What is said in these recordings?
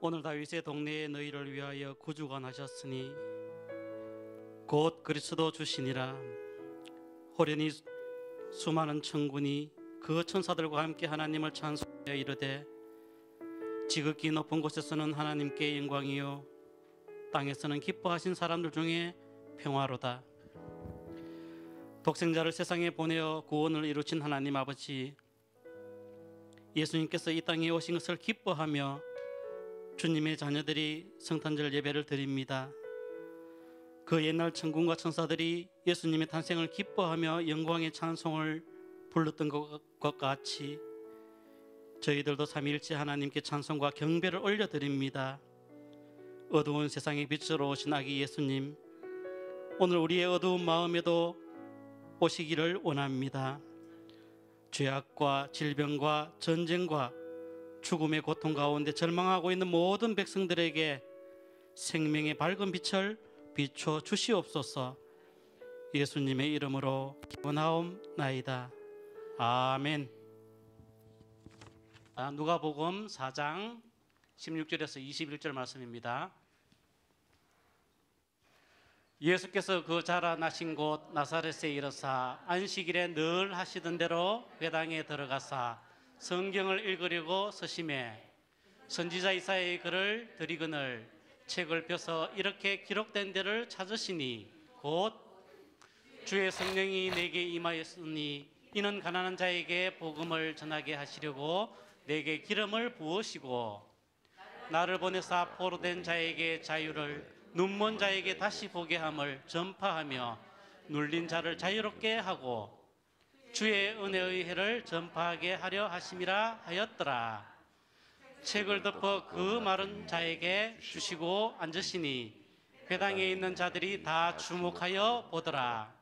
오늘 다윗의 동네에 너희를 위하여 구주가 나셨으니 곧 그리스도 주시니라. 호련히 수많은 천군이 그 천사들과 함께 하나님을 찬송하여 이르되 지극히 높은 곳에서는 하나님께 영광이요 땅에서는 기뻐하신 사람들 중에 평화로다. 독생자를 세상에 보내어 구원을 이루신 하나님 아버지, 예수님께서 이 땅에 오신 것을 기뻐하며 주님의 자녀들이 성탄절 예배를 드립니다. 그 옛날 천군과 천사들이 예수님의 탄생을 기뻐하며 영광의 찬송을 불렀던 것 같이 저희들도 삼위일체 하나님께 찬송과 경배를 올려드립니다. 어두운 세상의 빛으로 오신 아기 예수님, 오늘 우리의 어두운 마음에도 오시기를 원합니다. 죄악과 질병과 전쟁과 죽음의 고통 가운데 절망하고 있는 모든 백성들에게 생명의 밝은 빛을 비춰 주시옵소서. 예수님의 이름으로 기원하옵나이다. 아멘. 누가복음 4장 16절에서 21절 말씀입니다. 예수께서 그 자라나신 곳 나사렛에 이르사 안식일에 늘 하시던 대로 회당에 들어가사 성경을 읽으려고 서심해 선지자 이사야의 글을 들이거늘 책을 펴서 이렇게 기록된 데를 찾으시니 곧 주의 성령이 내게 임하였으니 이는 가난한 자에게 복음을 전하게 하시려고 내게 기름을 부으시고 나를 보내사 포로된 자에게 자유를 눈먼 자에게 다시 보게 함을 전파하며 눌린 자를 자유롭게 하고 주의 은혜의 해를 전파하게 하려 하심이라 하였더라. 책을 덮어 그 마른 자에게 주시고 앉으시니 회당에 있는 자들이 다 주목하여 보더라.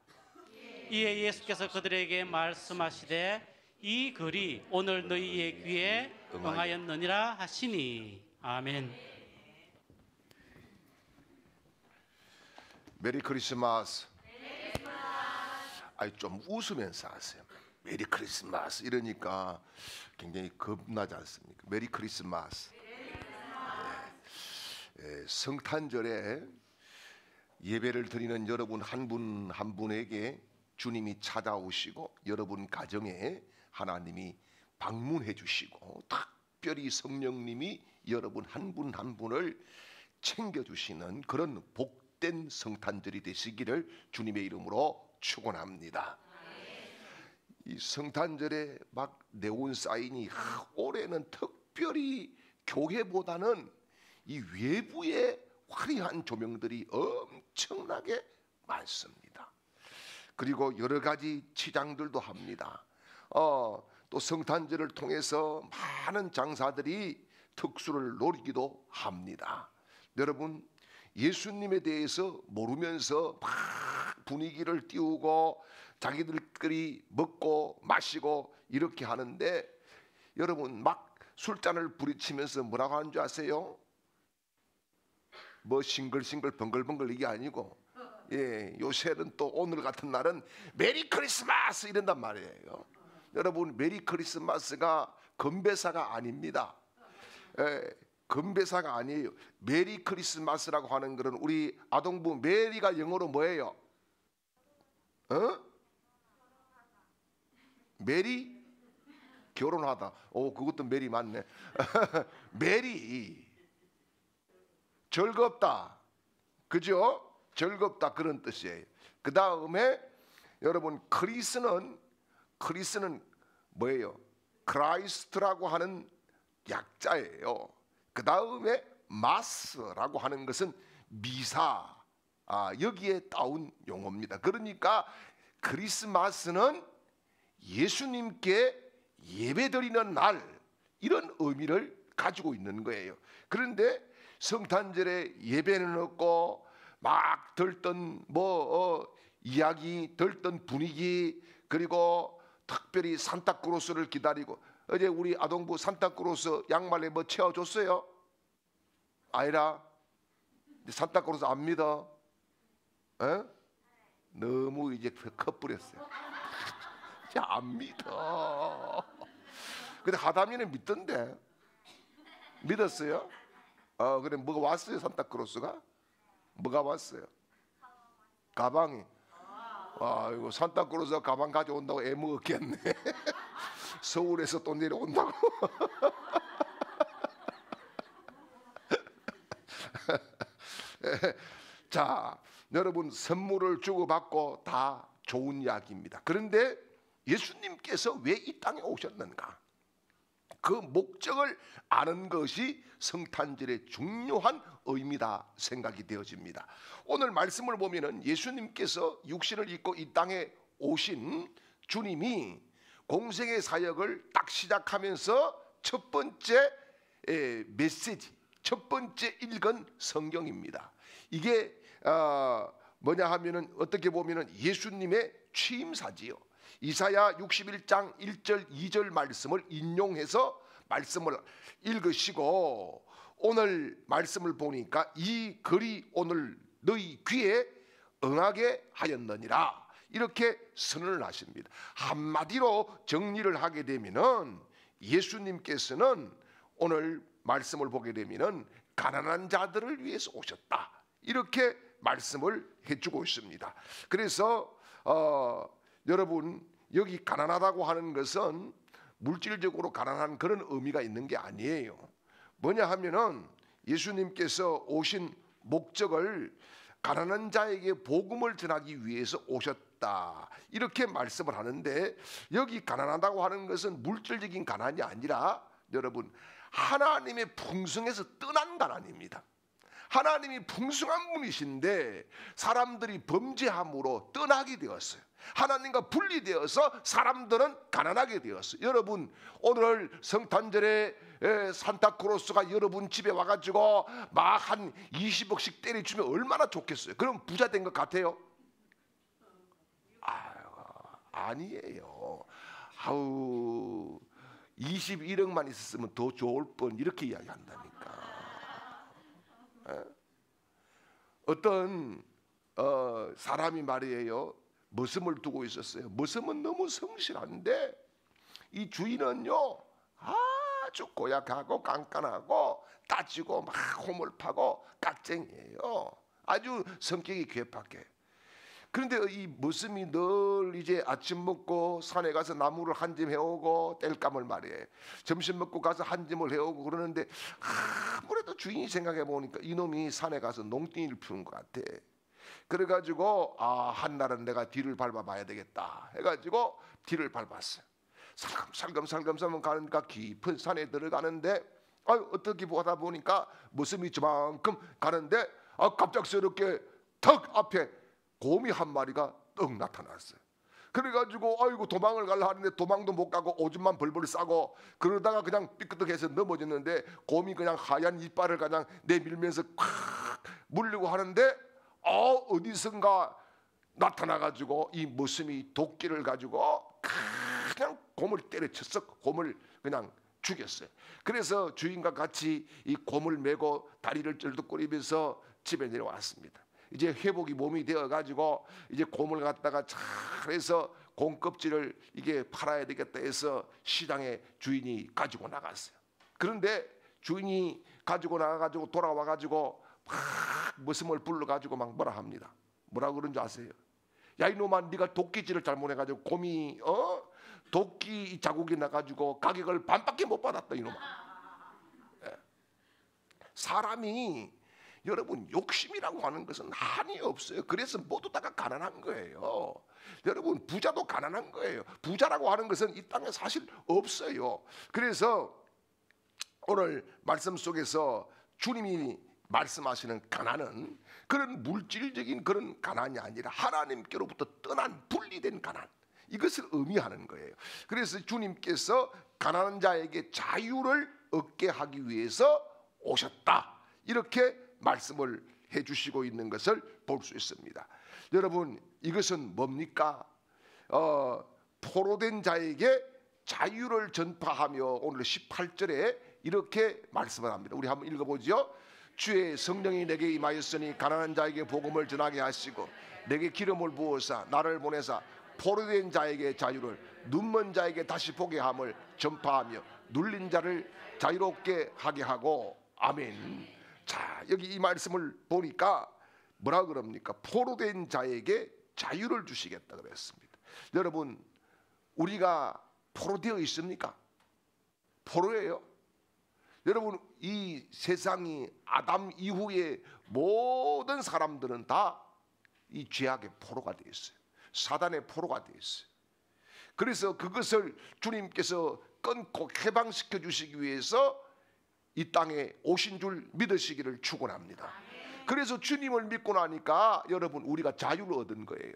이에 예수께서 그들에게 말씀하시되 이 글이 오늘 너희의 귀에 응하였느니라 하시니. 아멘. 메리 크리스마스. 아이, 좀 웃으면서 하세요. 메리 크리스마스 이러니까 굉장히 겁나지 않습니까? 메리 크리스마스. 성탄절에 예배를 드리는 여러분 한 분 한 분에게 주님이 찾아오시고 여러분 가정에 하나님이 방문해 주시고 특별히 성령님이 여러분 한 분 한 분을 챙겨주시는 그런 복된 성탄절이 되시기를 주님의 이름으로 축원합니다. 이 성탄절에 막 네온 사인이 올해는 특별히 교회보다는 이 외부의 화려한 조명들이 엄청나게 많습니다. 그리고 여러 가지 치장들도 합니다. 또 성탄절을 통해서 많은 장사들이 특수를 노리기도 합니다. 여러분, 예수님에 대해서 모르면서 막 분위기를 띄우고 자기들끼리 먹고 마시고 이렇게 하는데, 여러분 막 술잔을 부리치면서 뭐라고 하는 줄 아세요? 뭐 싱글싱글 번글번글 이게 아니고, 요새는 또 오늘 같은 날은 메리 크리스마스 이런단 말이에요. 여러분, 메리 크리스마스가 건배사가 아닙니다. 건배사가 아니에요. 메리 크리스마스라고 하는 것은 우리 아동부 메리가 영어로 뭐예요? 메리? 결혼하다. 그것도 메리 맞네. 메리 즐겁다, 그죠? 즐겁다, 그런 뜻이에요. 그 다음에 여러분, 크리스는 뭐예요? 크라이스트라고 하는 약자예요. 그 다음에 마스라고 하는 것은 미사, 여기에 따온 용어입니다. 그러니까 크리스마스는 예수님께 예배드리는 날, 이런 의미를 가지고 있는 거예요. 그런데 성탄절에 예배는 없고 막 들던 이야기, 들던 분위기, 그리고 특별히 산타크로스를 기다리고, 어제 우리 아동부 산타크로스 양말에 뭐 채워줬어요? 아니라 산타크로스 안 믿어? 너무 이제 커버렸어요. 이제 안 믿어. 근데 하다미는 믿던데. 믿었어요? 그래 뭐가 왔어요? 산타크로스가 뭐가 왔어요? 가방이. 이거 산타크로스가 가방 가져온다고 애먹었겠네. 서울에서 또 내려온다고. 자, 여러분 선물을 주고받고 다 좋은 이야기입니다. 그런데 예수님께서 왜 이 땅에 오셨는가? 그 목적을 아는 것이 성탄절의 중요한 의미다 생각이 되어집니다. 오늘 말씀을 보면은 예수님께서 육신을 입고 이 땅에 오신 주님이 공생의 사역을 딱 시작하면서 첫 번째 메시지, 첫 번째 읽은 성경입니다. 이게 뭐냐 하면은 어떻게 보면은 예수님의 취임사지요. 이사야 61장 1절 2절 말씀을 인용해서 말씀을 읽으시고 오늘 말씀을 보니까 이 글이 오늘 너희 귀에 응하게 하였느니라 이렇게 선언을 하십니다. 한마디로 정리를 하게 되면은 예수님께서는 오늘 말씀을 보게 되면은 가난한 자들을 위해서 오셨다 이렇게 말씀을 해주고 있습니다. 그래서 여러분 여기 가난하다고 하는 것은 물질적으로 가난한 그런 의미가 있는 게 아니에요. 뭐냐 하면은 예수님께서 오신 목적을 가난한 자에게 복음을 전하기 위해서 오셨다 이렇게 말씀을 하는데 여기 가난하다고 하는 것은 물질적인 가난이 아니라 여러분 하나님의 풍성에서 떠난 가난입니다. 하나님이 풍성한 분이신데 사람들이 범죄함으로 떠나게 되었어요. 하나님과 분리되어서 사람들은 가난하게 되었어요. 여러분 오늘 성탄절에 산타크로스가 여러분 집에 와가지고 막 한 20억씩 때려주면 얼마나 좋겠어요. 그럼 부자 된 것 같아요? 아니에요. 21억만 있었으면 더 좋을 뻔 이렇게 이야기한다니까. 어떤 사람이 말이에요. 머슴을 두고 있었어요. 머슴은 너무 성실한데 이 주인은요 아주 고약하고 깐깐하고 따지고 막 호물 파고 깍쟁이에요. 아주 성격이 괴팍해. 그런데 이 머슴이 늘 이제 아침 먹고 산에 가서 나무를 한 짐 해오고 땔감을 말이에요. 점심 먹고 가서 한 짐을 해오고 그러는데 아무래도 주인이 생각해 보니까 이놈이 산에 가서 농땡이를 피우는 것 같아. 그래가지고 한날은 내가 뒤를 밟아봐야 되겠다 해가지고 뒤를 밟았어요. 살금살금 가니까 깊은 산에 들어가는데 어떻게 보다 보니까 머슴이 저만큼 가는데 갑작스럽게 턱 앞에 곰이 한 마리가 떡 나타났어요. 그래가지고 아이고 도망을 가려 하는데 도망도 못 가고 오줌만 벌벌 싸고 그러다가 그냥 삐끗해서 넘어졌는데 곰이 그냥 하얀 이빨을 그냥 내밀면서 콱 물리고 하는데 어디선가 나타나가지고 이 머슴이 도끼를 가지고 그냥 곰을 때려쳤어. 곰을 그냥 죽였어요. 그래서 주인과 같이 이 곰을 메고 다리를 쩔뚝거리면서 집에 내려왔습니다. 이제 회복이 몸이 되어가지고 이제 곰을 갖다가 잘해서 곰 껍질을 이게 팔아야 되겠다 해서 시장에 주인이 가지고 나갔어요. 그런데 주인이 가지고 나가가지고 돌아와가지고 막 머슴을 불러가지고 막 뭐라 합니다. 뭐라 그런 줄 아세요? 야 이놈아 네가 도끼질을 잘못해가지고 곰이 도끼 자국이 나가지고 가격을 반밖에 못 받았다 이놈아. 사람이 여러분 욕심이라고 하는 것은 한이 없어요. 그래서 모두 다가 가난한 거예요. 여러분 부자도 가난한 거예요. 부자라고 하는 것은 이 땅에 사실 없어요. 그래서 오늘 말씀 속에서 주님이 말씀하시는 가난은 그런 물질적인 그런 가난이 아니라 하나님께로부터 떠난 분리된 가난, 이것을 의미하는 거예요. 그래서 주님께서 가난한 자에게 자유를 얻게 하기 위해서 오셨다 이렇게 말씀을 해주시고 있는 것을 볼 수 있습니다. 여러분 이것은 뭡니까? 포로된 자에게 자유를 전파하며 오늘 18절에 이렇게 말씀을 합니다. 우리 한번 읽어보죠. 주의 성령이 내게 임하였으니 가난한 자에게 복음을 전하게 하시고 내게 기름을 부어사 나를 보내사 포로된 자에게 자유를 눈먼 자에게 다시 보게 함을 전파하며 눌린 자를 자유롭게 하게 하고 아멘. 자, 여기 이 말씀을 보니까 뭐라 그럽니까? 포로된 자에게 자유를 주시겠다 그랬습니다. 여러분, 우리가 포로되어 있습니까? 포로예요. 여러분, 이 세상이 아담 이후에 모든 사람들은 다 이 죄악의 포로가 되어 있어요. 사단의 포로가 되어 있어요. 그래서 그것을 주님께서 끊고 해방시켜 주시기 위해서 이 땅에 오신 줄 믿으시기를 축원합니다. 그래서 주님을 믿고 나니까 여러분, 우리가 자유를 얻은 거예요.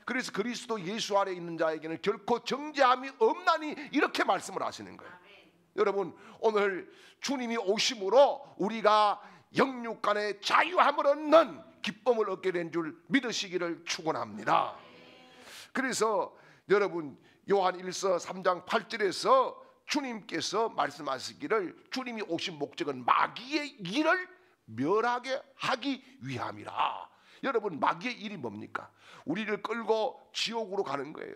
그래서 그리스도 예수 안에 있는 자에게는 결코 정죄함이 없나니 이렇게 말씀을 하시는 거예요. 여러분, 오늘 주님이 오심으로 우리가 영육 간의 자유함을 얻는 기쁨을 얻게 된 줄 믿으시기를 축원합니다. 그래서 여러분, 요한 1서 3장 8절에서 주님께서 말씀하시기를 주님이 오신 목적은 마귀의 일을 멸하게 하기 위함이라. 여러분, 마귀의 일이 뭡니까? 우리를 끌고 지옥으로 가는 거예요.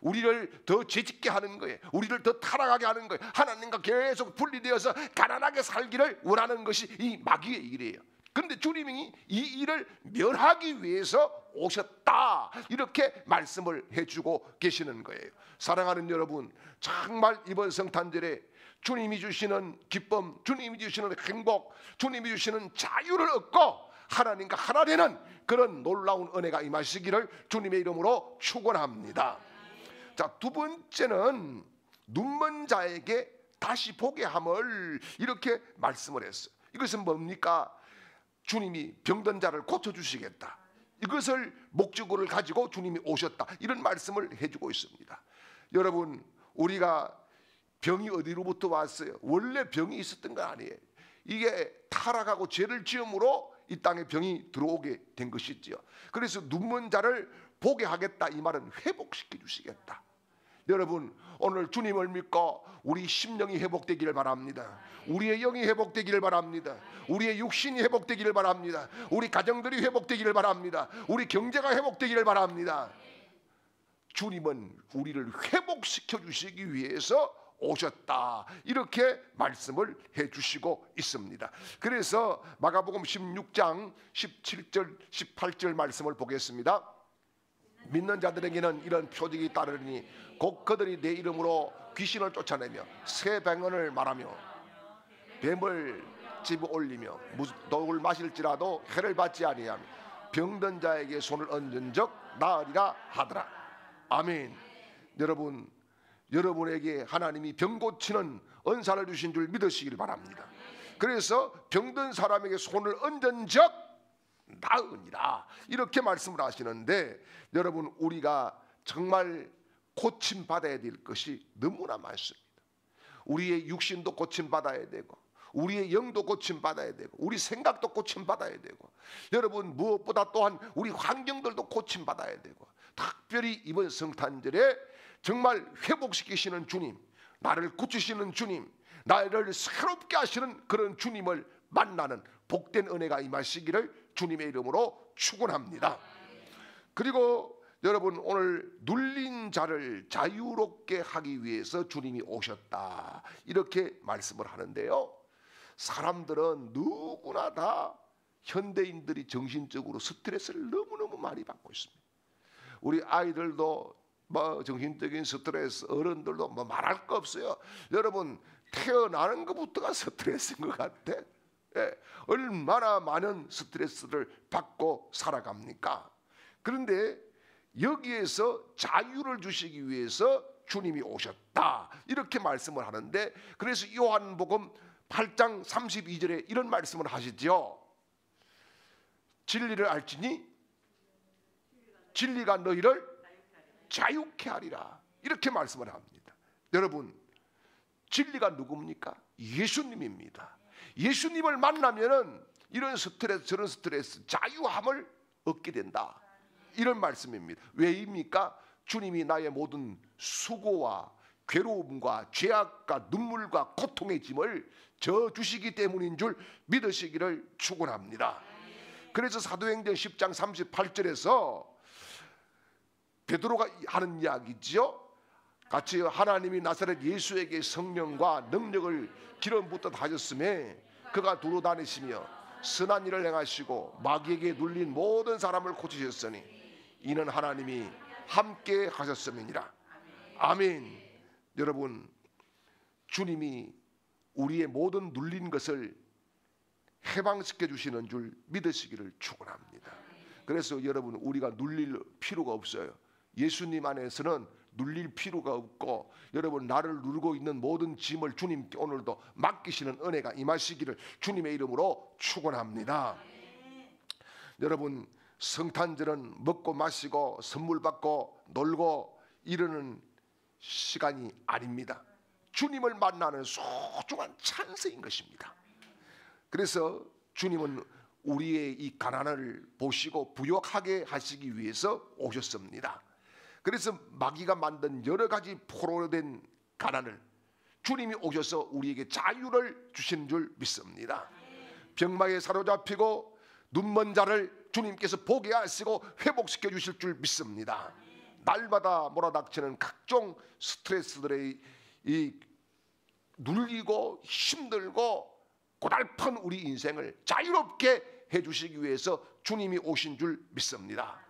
우리를 더 죄짓게 하는 거예요. 우리를 더 타락하게 하는 거예요. 하나님과 계속 분리되어서 가난하게 살기를 원하는 것이 이 마귀의 일이에요. 그런데 주님이 이 일을 멸하기 위해서 오셨다, 이렇게 말씀을 해주고 계시는 거예요. 사랑하는 여러분, 정말 이번 성탄절에 주님이 주시는 기쁨, 주님이 주시는 행복, 주님이 주시는 자유를 얻고 하나님과 하나 되는 그런 놀라운 은혜가 임하시기를 주님의 이름으로 축원합니다. 자, 두 번째는 눈먼 자에게 다시 보게 함을 이렇게 말씀을 했어요. 이것은 뭡니까? 주님이 병든 자를 고쳐주시겠다, 이것을 목적으로 가지고 주님이 오셨다, 이런 말씀을 해주고 있습니다. 여러분, 우리가 병이 어디로부터 왔어요? 원래 병이 있었던 건 아니에요. 이게 타락하고 죄를 지음으로 이 땅에 병이 들어오게 된 것이지요. 그래서 눈먼 자를 보게 하겠다, 이 말은 회복시켜 주시겠다. 여러분, 오늘 주님을 믿고 우리 심령이 회복되기를 바랍니다. 우리의 영이 회복되기를 바랍니다. 우리의 육신이 회복되기를 바랍니다. 우리 가정들이 회복되기를 바랍니다. 우리 경제가 회복되기를 바랍니다. 주님은 우리를 회복시켜 주시기 위해서 오셨다, 이렇게 말씀을 해주시고 있습니다. 그래서 마가복음 16장 17절 18절 말씀을 보겠습니다. 믿는 자들에게는 이런 표적이 따르니 곧 그들이 내 이름으로 귀신을 쫓아내며 새 병언을 말하며 뱀을 집어 올리며 독을 마실지라도 해를 받지 아니하며 병든 자에게 손을 얹은 적 나으리라 하더라. 아멘. 여러분, 여러분에게 하나님이 병 고치는 은사를 주신 줄 믿으시길 바랍니다. 그래서 병든 사람에게 손을 얹은 적 나으니라, 이렇게 말씀을 하시는데, 여러분, 우리가 정말 고침 받아야 될 것이 너무나 많습니다. 우리의 육신도 고침 받아야 되고, 우리의 영도 고침 받아야 되고, 우리 생각도 고침 받아야 되고, 여러분, 무엇보다 또한 우리 환경들도 고침 받아야 되고, 특별히 이번 성탄절에 정말 회복시키시는 주님, 나를 고치시는 주님, 나를 새롭게 하시는 그런 주님을 만나는 복된 은혜가 임하시기를 주님의 이름으로 축원합니다. 그리고 여러분, 오늘 눌린 자를 자유롭게 하기 위해서 주님이 오셨다, 이렇게 말씀을 하는데요. 사람들은 누구나 다, 현대인들이 정신적으로 스트레스를 너무너무 많이 받고 있습니다. 우리 아이들도 정신적인 스트레스, 어른들도 말할 거 없어요. 여러분, 태어나는 것부터가 스트레스인 것 같아. 예, 얼마나 많은 스트레스를 받고 살아갑니까? 그런데 여기에서 자유를 주시기 위해서 주님이 오셨다, 이렇게 말씀을 하는데, 그래서 요한복음 8장 32절에 이런 말씀을 하시죠. 진리를 알지니 진리가 너희를 자유케 하리라, 이렇게 말씀을 합니다. 여러분, 진리가 누굽니까? 예수님입니다. 예수님을 만나면은 이런 스트레스 저런 스트레스 자유함을 얻게 된다, 이런 말씀입니다. 왜입니까? 주님이 나의 모든 수고와 괴로움과 죄악과 눈물과 고통의 짐을 져 주시기 때문인 줄 믿으시기를 축원합니다. 그래서 사도행전 10장 38절에서 베드로가 하는 이야기지요. 같이 하나님이 나사렛 예수에게 성령과 능력을 기름 붓듯 하셨음에 그가 두루 다니시며 선한 일을 행하시고 마귀에게 눌린 모든 사람을 고치셨으니 이는 하나님이 함께 하셨음이니라. 아멘. 여러분, 주님이 우리의 모든 눌린 것을 해방시켜 주시는 줄 믿으시기를 축원합니다. 그래서 여러분, 우리가 눌릴 필요가 없어요. 예수님 안에서는 눌릴 필요가 없고, 여러분, 나를 누르고 있는 모든 짐을 주님께 오늘도 맡기시는 은혜가 임하시기를 주님의 이름으로 축원합니다. 여러분, 성탄절은 먹고 마시고 선물 받고 놀고 이러는 시간이 아닙니다. 주님을 만나는 소중한 찬스인 것입니다. 그래서 주님은 우리의 이 가난을 보시고 부욕하게 하시기 위해서 오셨습니다. 그래서 마귀가 만든 여러 가지 포로된 가난을 주님이 오셔서 우리에게 자유를 주신 줄 믿습니다. 병마에 사로잡히고 눈먼 자를 주님께서 보게 하시고 회복시켜 주실 줄 믿습니다. 날마다 몰아닥치는 각종 스트레스들의 이 눌리고 힘들고 고달픈 우리 인생을 자유롭게 해주시기 위해서 주님이 오신 줄 믿습니다.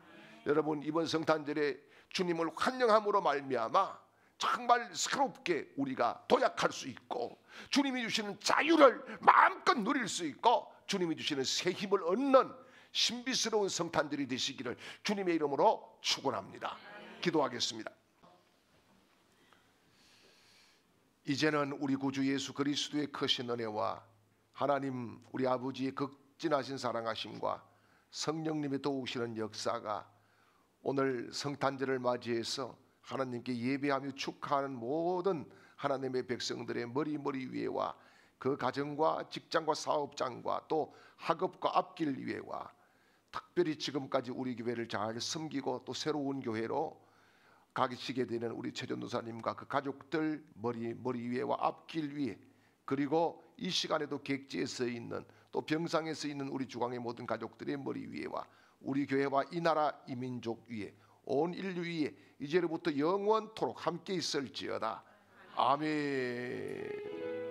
여러분, 이번 성탄절에 주님을 환영함으로 말미암아 정말 새롭게 우리가 도약할 수 있고, 주님이 주시는 자유를 마음껏 누릴 수 있고, 주님이 주시는 새 힘을 얻는 신비스러운 성탄절이 되시기를 주님의 이름으로 축원합니다. 기도하겠습니다. 이제는 우리 구주 예수 그리스도의 크신 은혜와 하나님 우리 아버지의 극진하신 사랑하심과 성령님의 도우시는 역사가 오늘 성탄절을 맞이해서 하나님께 예배하며 축하하는 모든 하나님의 백성들의 머리 위에와 그 가정과 직장과 사업장과 또 학업과 앞길 위에와 특별히 지금까지 우리 교회를 잘 섬기고 또 새로운 교회로 가시게 되는 우리 최전도사님과 그 가족들 머리 위에와 앞길 위에, 그리고 이 시간에도 객지에 서 있는 또 병상에 서 있는 우리 주광의 모든 가족들의 머리 위에와 우리 교회와 이 나라 이 민족 위에 온 인류 위에 이제로부터 영원토록 함께 있을지어다. 아멘.